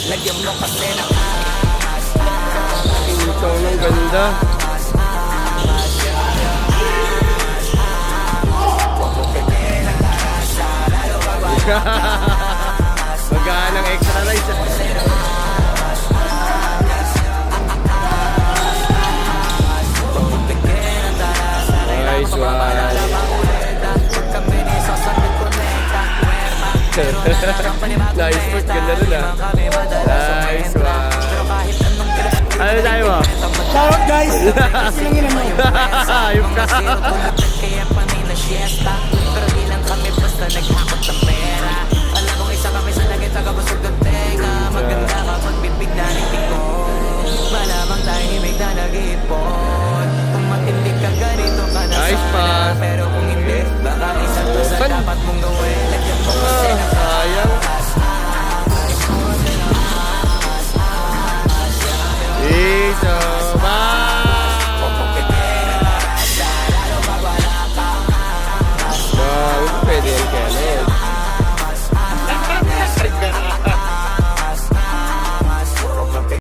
Lagyan mo kasi ng Ito ang ganda. Magaan ng extra rice. Nice one. Nice food, ganda rin ah. Nice one. Ano tayo mo? Shoutout guys! Silangin mo. Ayop ka. Kaya panay na siesta, pero di lang kami basta naghakot ng